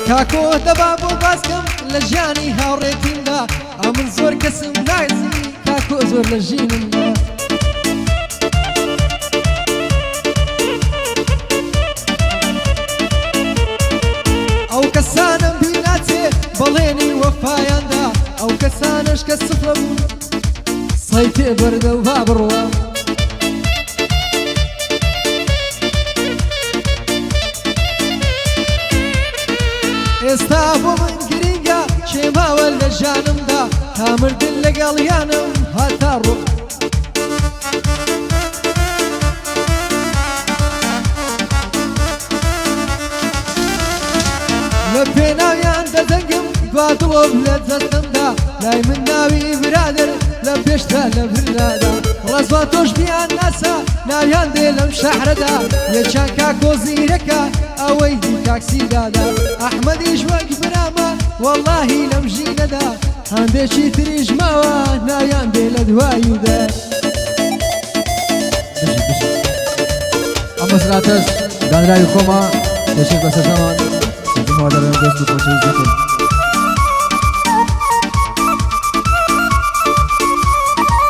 کاکۆ دەبا بۆ باسکەم لە ژیانی هاوڕێتیمدا ئەو من زۆر کەسم نایزی کاکۆ زۆر لە ژینمدا ئەو کەسانم بیناتێ بەڵێنی وەفایاندا ئەو کەسانش کە سفرە بوون سەی پێ بەردە و با بڕوە ئێستا بۆ من گرینگە شێماوە لە ژانمدا کامردن لەگەڵیانم هاتا ڕوو لە پێناویان دەدەنگم دوا دڵۆم لە جەستەمدا لای من ناوی برادر لە پێشتا لە برنادا ڕەزوا تۆش بیان ناسا ناویان دێ لەم شەحرەدا یەکیان کاکۆ زیرەکە ئەوەی دی تاکسیدادا ئەحمەدیش وەک برامە وەڵڵاهی لەم ژینەدا هەندێکی تریش ماوە ناویان دێ لە دواییدا ئەم بەسراتەش دانراوی خۆمە دەچێت بە سەرزەمان سەرزەمەوە دەڕێن دەست و خۆشەویست دەکەن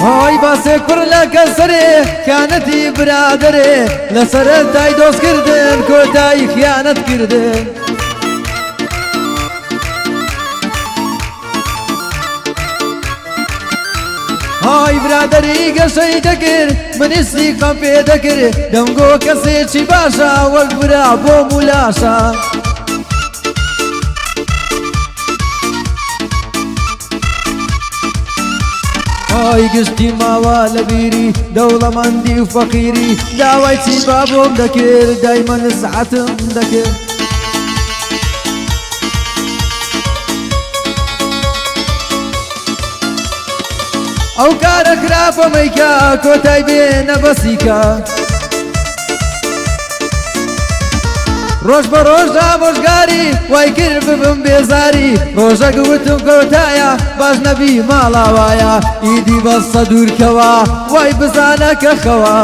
ئۆی باسێک پڕ لە کەسەرێ خیانەتی برادەرێ لە سەرەتای دۆستکردن کۆتایی خیانەت کردن ئای برادەری گەشەی دەکرد منیستی قەم پێ دەکرد دەمگۆ کەسێکی باشە وەک برا بۆ مولاشە ئای گشتی ماوە لە بیری دەوڵەمەندی و فەقیری داوای چی با بۆم دەکرد دایمە نسعەتم دەکرد ئەو کارە خراپەمەیکە کۆتای بێنە بەسیکە ڕۆژ بە ڕۆژ ئامۆژگاری وای کرد ببم بێزاری ڕۆژە گوتم کۆتایە باش نەبی ماڵاوایە ئیدی بەستە دوورکەوە وای بزانە کە خەوە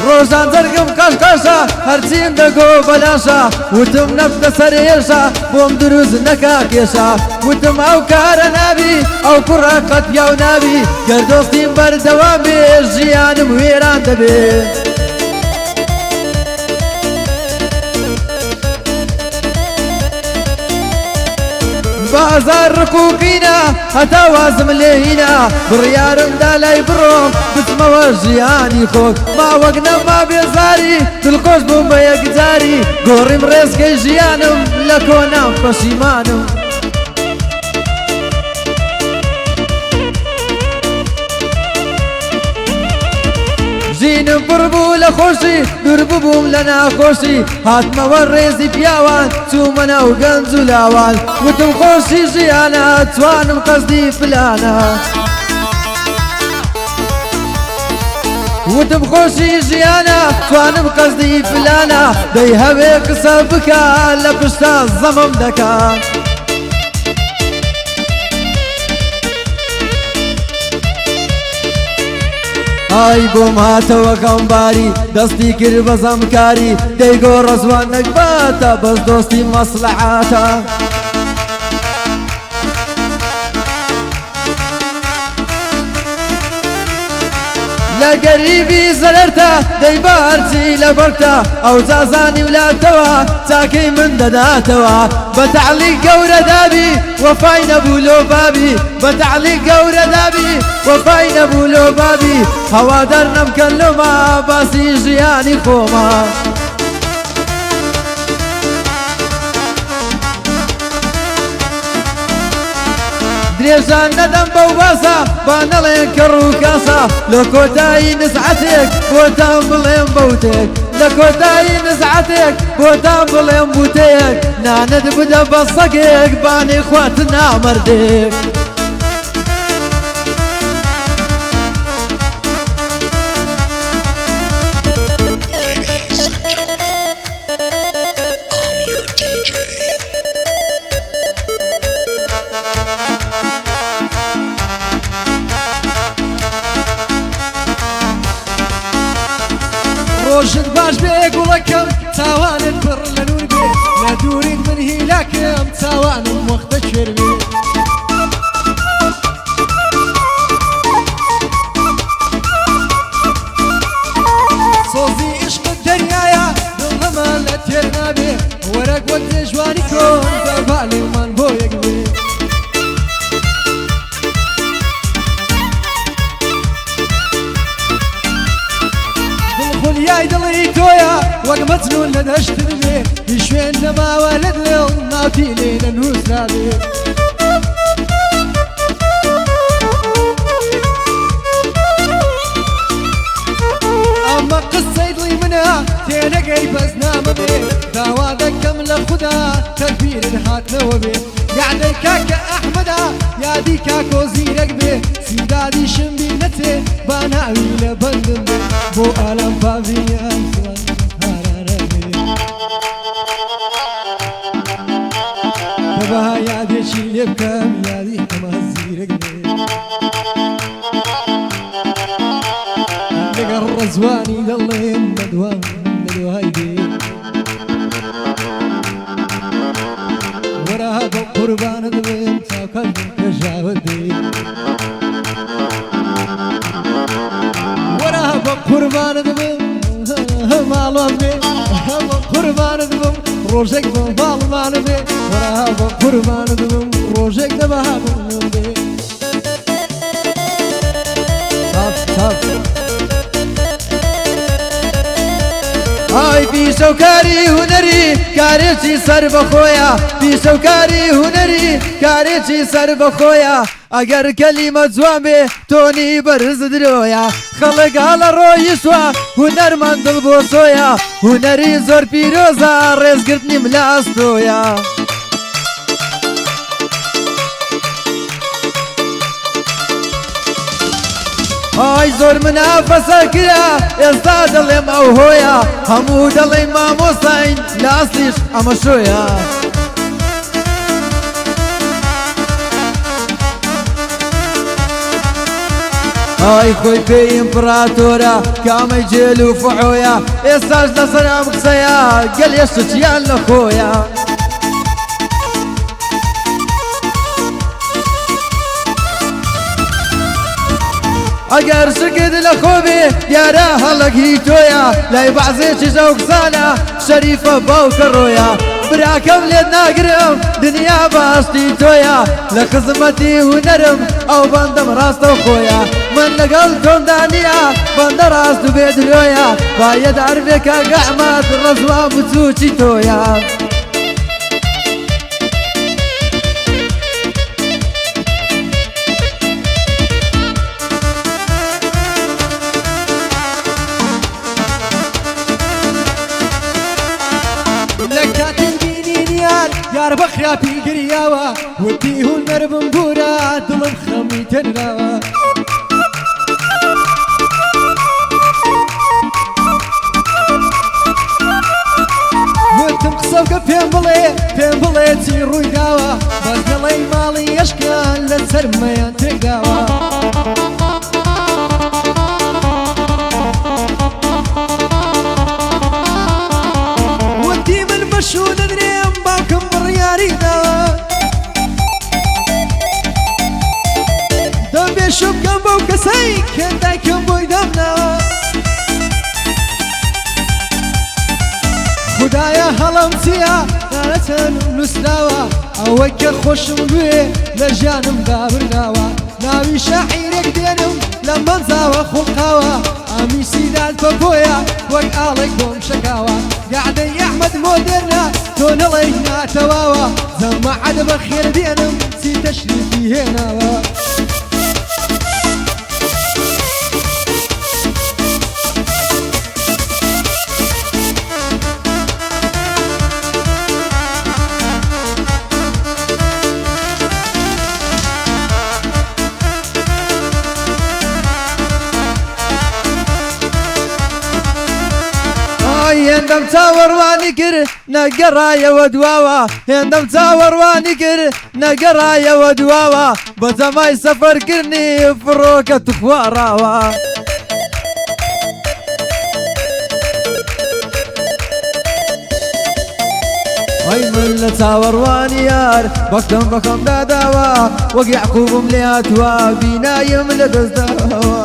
ڕۆژان جەرگم قەشقەشە هەرچیم دەگۆ بەلاشە وتم نەفتە سەرێشە بۆم دروست نەکا کێشە وتم ئەو کارە نابی ئەو کوڕە قەت پیاو نابی گەردۆستیم بەردەوام بێ ژیانم وێران دەبێت بازار ڕکوکینە هەتا وازم لێهینە بڕیارمدا لای بڕۆم بچمەوە ژیانی خۆک ماوەک نەما بێزاری دڵخۆش بووم بە یەکجاری گۆڕیم ڕێزگەی ژیانم لە کۆنام پەشیمانم ژینم پڕ بوو لە خۆشی دوور ببووم لە ناخۆشی هاتمەوە ڕێزی پیاوان چوومە ناو گەنج و لاوان وتم خۆشی ژیانە توانم قەزدی فلانە وتم خۆشی ژیانە توانم قەزدی فلانە دەی هەوێ قسە بکە لە پشتا زەمم دەکات ئای بۆم هاتەوە کەمباری دەستی کرد بە زەمکاری دەیگۆ ڕەزوان نەکباتە بەس دۆستی مەسلحاتە لە گەریبی زەرەرتە دەی بە هەرچی لە بەرتە ئەو جازانی ولاتەوە چاکەی من دەداتەوە بە تەعلیق گەورە دابی وەفای نەبوو لۆ بابی بە تەعلیق گەورە دابی وەفای نەبوو لۆ بابی هەوادار نەمکەن لۆمە باسی ژیانی خۆمە درێژان نەدەم بەو باسە با نەڵێن کە ڕووکاسە لە کۆتایی نزعەتێک بۆتان بڵێم بەوتێک لە کۆتایی نزعەتێک بۆتان بڵێم بوتێک نانت بدە بە سەگێک بانێ خوات نامەردێک ڕۆژت باش بێ گوڵەکەم تاوان بر لنور بي لا دورين من هلاكم تاوان وقت الشربي صوزي عشق الدنيايا ظلما لا تيرنا بي ورق وقت جواني كون دبالي من بو يقبي يا دلي تويا وقمتنو لدشت بي يشوين ما ولد لو ناوتي لينا نوس نادي اما قصة يدلي منها تينا قيبز نام بي داوا ذكم لخدا تكبير الهات نوبي يعني كاكا احمدا يا دي كاكو زيرك بي سيدادي شمبي نتي باناوي لبندن بي بو ألم بابيان تبها يا دي شيلي بكام يا دي حماس زيرك بي لقى الرزواني دلين ندوان ندوهايدي وراها بقربان دبين تاكل كجاودي وراها بقربان دبين مالوان بي بقربان دبين روجك بالمان بي وراها بقربان دبين روجك دبها بلون بي صاف صاف هاي بيسو كاري هنري كاريتي سر بخويا بيسو كاري هنري كاريتي سر بخويا اگر كلمة زوان بي توني برز درويا خلق على روي سوا هنر من دل بوسويا هنري زور بيروزا رز قرتني ملاستويا هاي زور منافسة كرا يستا دلي موهويا همو دلي ما موسين لاصليش اما شويا هاي خوي في امبراطورة كامي جيلو فحويا يستاج لصنع مقصيا قال يشتش يا لخويا اگر شركد لخوبي يا راها لقيتويا لا يبعزيش زوق صالة شريفة باوك الرويا براكم ليدنا قرم دنيا باستي تويا لخزمتي ونرم او بندم راستو خويا من لقلتهم دانيا بند راستو بيدرويا بايد عرفك قعمات الرزوان بتسوشي تويا يار بخرا في قرياوة وديه النرب مبورا دلم خمي تنراوة وانتم قصوك فين بلي تيروي داوة بس دلي مالي يشكال لسر ميان تقاوة ودي من مشو ندريم باكم دم شوف كم وكسي كان دايكم ويدمنا خدايا هلمتيا نالتن نسلاوا اوك خوش مبي لجانم دابرناوا ناوي شاعرك دينم لما نزاوا خلقاوا امي سيدات بابويا وقالك بوم شكاوا قاعد احمد مودرنا تون لينا تواوا زما عد بخير دينم سي تشريفي هنا هندم تاور وانكر نقرايا ودواوا هندم تاور وانكر نقرايا ودواوا بزماي سفر كرني فروكة تخواراوا ئەی من لە چاوەڕوانی یار بەختم بەخەم داداوە وەک یعقوبم لێ هاتووە بینایم لە دەستداوە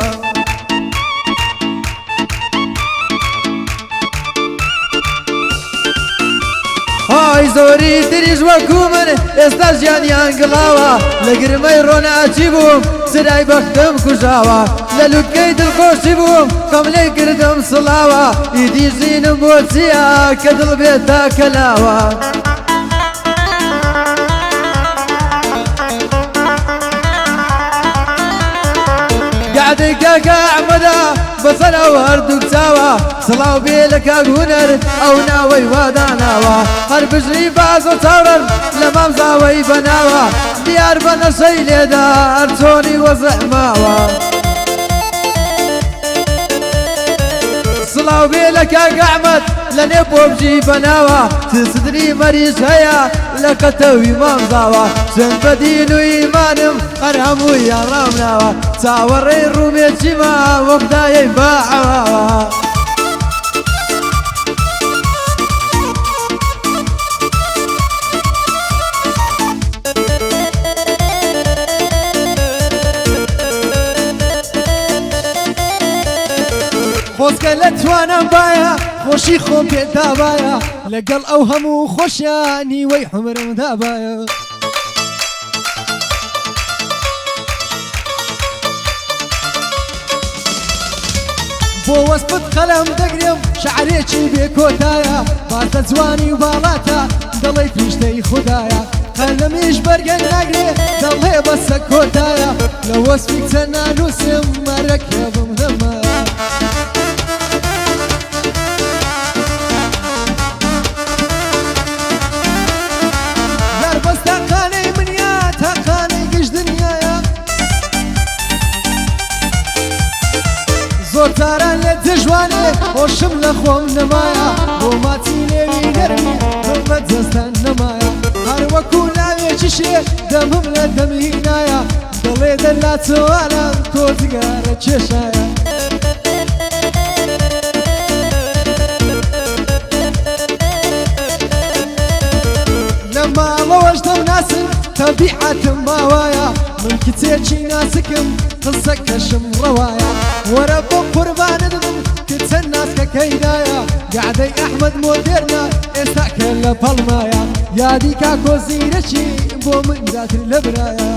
های زۆری تریش وەکو من ئێستا ژیانیان گڵاوە لە گرمەی ڕۆناچی بووم سرای بەختم کوژاوە لە لوتکەی دڵخۆشی بووم خەم لێی کردم سڵاوە ئیدی ژینم بۆ چییە کە دڵ بێت تا کەلاوە گعدەی کاکە ئەحمەدە بەسەرەوە هەردووک چاوە سڵاو بێ لە کاک هونەر ئەو ناوەی واداناوە هەر بژری بازۆ چاوڕەن لە مامزاوەی بەناوە دیار بە نەشەی لێدا هەر چۆنی وەزع ماوە سڵاو بێ لە کاک ئەحمەد لە نێو پۆبژی بەناوە سدری مەریش هەیە لە قەتەوی مامزاوە چەند بەدین و ئیمانم هەر هەموویان ڕامناوە چاوەڕێی ڕوومێکیمە وەک دایەی باعەواوە خۆزگە لە توانم باە خۆشی خۆم پێدابایە لەگەڵ ئەو هەموو خۆشیانی وەی حمرم دابایە بۆ وەسپت قەلەم دەگرێم شعرێکی بێکۆتایە باتە جوانی و باڵاتە دەڵێ پیشتەی خوددایە قەلەمیش بەرگە ناگرێ دەڵێ بەسە کۆتایە لە وەسپی چەند نانووسم مەرەکە بم دەمایە زۆر جاران لە دژوانێ خۆشم لە خۆم نەمایە بۆ ماچی لێوی نەرمی دڵمە جەستان نەمایە هەر وەکو ناوێکی شێ دەمم لە دەمهینایە دڵێ دەلا چۆوانم تۆ جگارە کێشایە لە ماڵەوەش دەم ناسم تەبیعەتم ماوایە من کچێکی ناسکم قسەکەشم ڕەوایە وەرە بۆ قوربانت بم کە چەند ناسکەکەیدایە گعدەی ئەحمەد مۆدێرنە ئێستا کە لە پەڵمایە یادی کاکۆ زیرەکی بۆ من زیاتر لە برایە